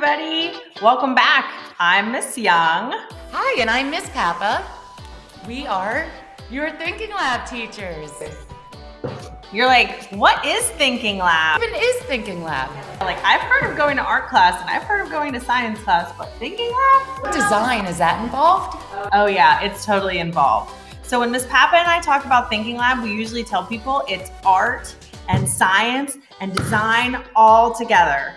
everybody. Welcome back. I'm Miss Young. Hi, and I'm Miss Papa. We are your Thinking Lab teachers. You're like, what is Thinking Lab? Even is Thinking Lab? Like, I've heard of going to art class and I've heard of going to science class, but Thinking Lab? What design, is that involved? Oh yeah, it's totally involved. So when Miss Papa and I talk about Thinking Lab, we usually tell people it's art and science and design all together.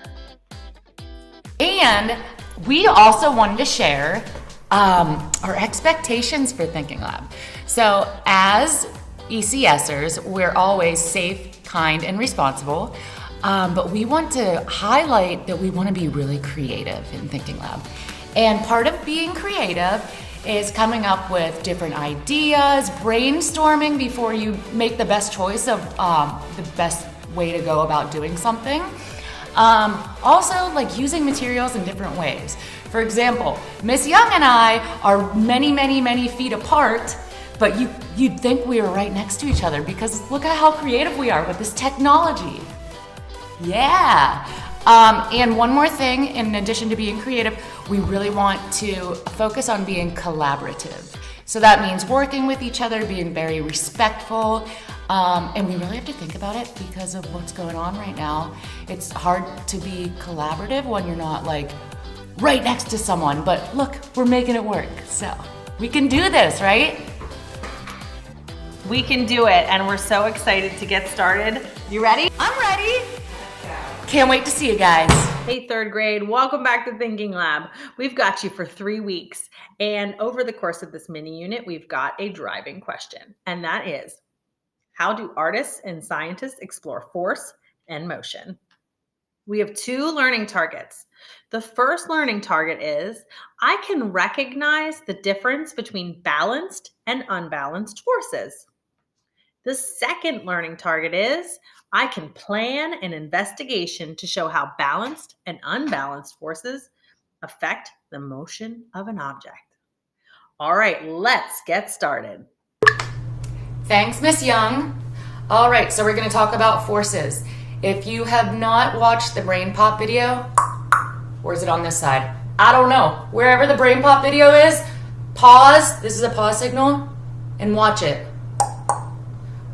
And we also wanted to share our expectations for Thinking Lab. So as ECSers, we're always safe, kind, and responsible. But we want to highlight that we want to be really creative in Thinking Lab. And part of being creative is coming up with different ideas, brainstorming before you make the best choice of the best way to go about doing something. Also, like using materials in different ways. For example, Miss Young and I are many, many, many feet apart, but you'd think we were right next to each other because look at how creative we are with this technology. Yeah. And one more thing, in addition to being creative, we really want to focus on being collaborative. So that means working with each other, being very respectful, and we really have to think about it because of what's going on right now. It's hard to be collaborative when you're not like right next to someone, but look, we're making it work. So we can do this, right? We can do it, and we're so excited to get started. You ready? I'm ready. Can't wait to see you guys. Hey, third grade, welcome back to Thinking Lab. We've got you for 3 weeks, and over the course of this mini unit, we've got a driving question, and that is, how do artists and scientists explore force and motion? We have 2 learning targets. The first learning target is, I can recognize the difference between balanced and unbalanced forces. The second learning target is, I can plan an investigation to show how balanced and unbalanced forces affect the motion of an object. All right, let's get started. Thanks, Miss Young. All right, so we're going to talk about forces. If you have not watched the Brain Pop video, or is it on this side? I don't know. Wherever the Brain Pop video is, pause. This is a pause signal, and watch it.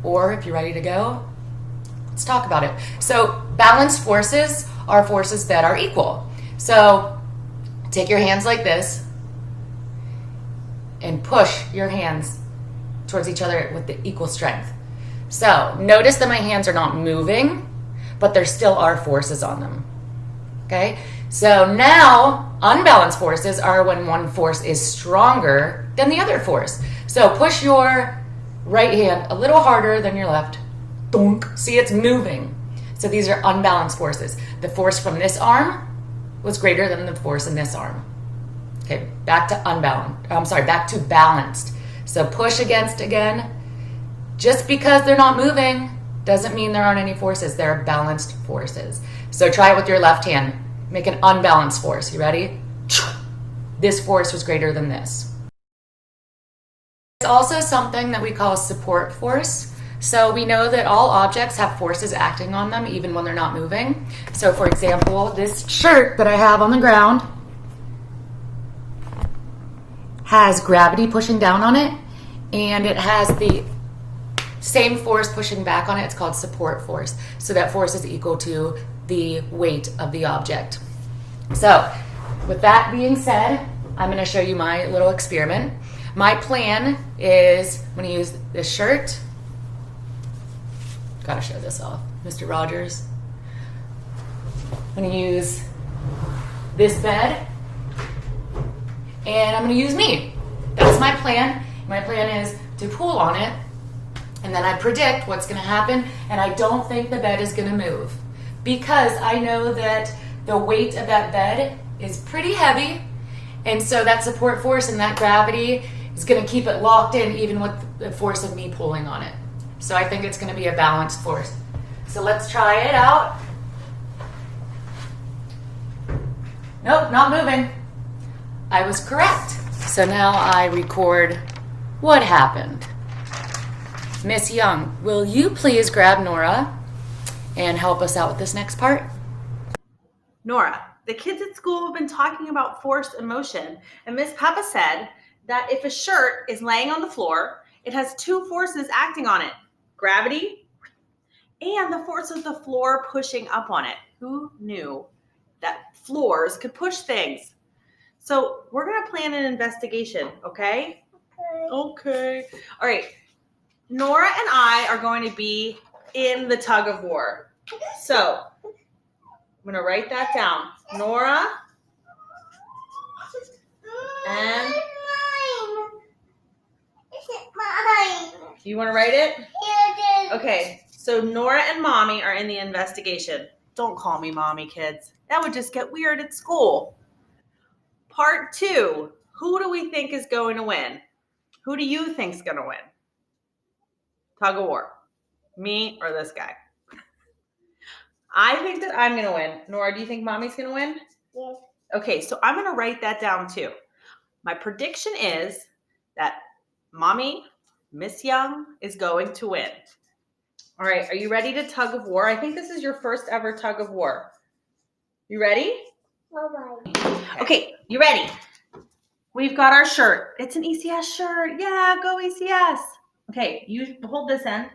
Or if you're ready to go, let's talk about it. So balanced forces are forces that are equal. So take your hands like this and push your hands towards each other with the equal strength. So notice that my hands are not moving, but there still are forces on them. Okay? So now unbalanced forces are when one force is stronger than the other force. So push your right hand a little harder than your left. Donk. See, it's moving. So these are unbalanced forces. The force from this arm was greater than the force in this arm. Okay, back to unbalanced. Back to balanced. So push against again. Just because they're not moving doesn't mean there aren't any forces. There are balanced forces. So try it with your left hand. Make an unbalanced force. You ready? This force was greater than this. It's also something that we call support force. So we know that all objects have forces acting on them even when they're not moving. So for example, this shirt that I have on the ground has gravity pushing down on it, and it has the same force pushing back on it. It's called support force. So that force is equal to the weight of the object. So with that being said, I'm going to show you my little experiment. My plan is I'm going to use this shirt. Gotta show this off. Mr. Rogers. I'm going to use this bed. And I'm going to use me. That's my plan. My plan is to pull on it. And then I predict what's going to happen. And I don't think the bed is going to move. Because I know that the weight of that bed is pretty heavy. And so that support force and that gravity is going to keep it locked in even with the force of me pulling on it. So I think it's going to be a balanced force. So let's try it out. Nope, not moving. I was correct. So now I record what happened. Miss Young, will you please grab Nora and help us out with this next part? Nora, the kids at school have been talking about force and motion. And Miss Peppa said that if a shirt is laying on the floor, it has two forces acting on it. Gravity and the force of the floor pushing up on it. Who knew that floors could push things? So we're going to plan an investigation, okay? Okay. All right. Nora and I are going to be in the tug of war. So I'm going to write that down. Nora and... You want to write it? Okay. So Nora and Mommy are in the investigation. Don't call me Mommy, kids. That would just get weird at school. Part 2. Who do we think is going to win? Who do you think is going to win? Tug of war. Me or this guy? I think that I'm going to win. Nora, do you think Mommy's going to win? Yes. Okay, so I'm going to write that down too. My prediction is that Mommy, Miss Young, is going to win. All right, are you ready to tug of war? I think this is your first ever tug of war. You ready? Okay, you ready? We've got our shirt. It's an ECS shirt. Yeah, go ECS. Okay, you hold this end.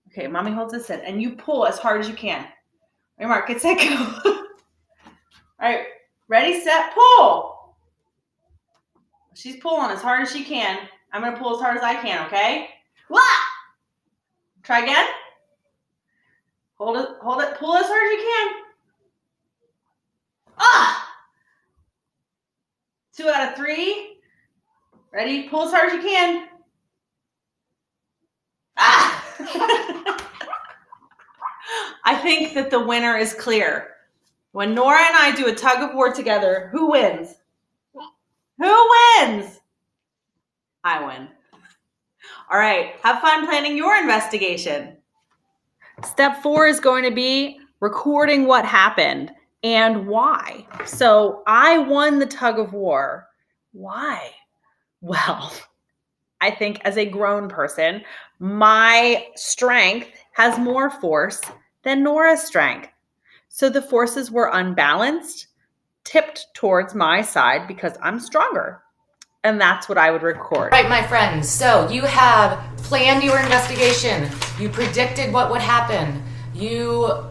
Okay, Mommy holds this end, and you pull as hard as you can. All right, Mark, get set, go. All right, ready, set, pull. She's pulling as hard as she can. I'm going to pull as hard as I can, okay? Wah! Try again. Hold it, pull as hard as you can. Ah! 2 out of 3. Ready? Pull as hard as you can. Ah! I think that the winner is clear. When Nora and I do a tug of war together, who wins? Who wins? I win. All right, have fun planning your investigation. Step 4 is going to be recording what happened and why. So I won the tug of war. Why? Well, I think as a grown person, my strength has more force than Nora's strength. So the forces were unbalanced, tipped towards my side because I'm stronger. And that's what I would record. Right, my friends. So you have planned your investigation. You predicted what would happen. You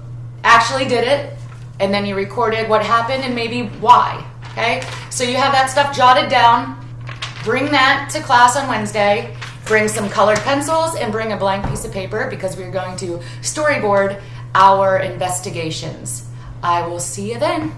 actually did it. And then you recorded what happened and maybe why. Okay? So you have that stuff jotted down. Bring that to class on Wednesday. Bring some colored pencils and bring a blank piece of paper because we're going to storyboard our investigations. I will see you then.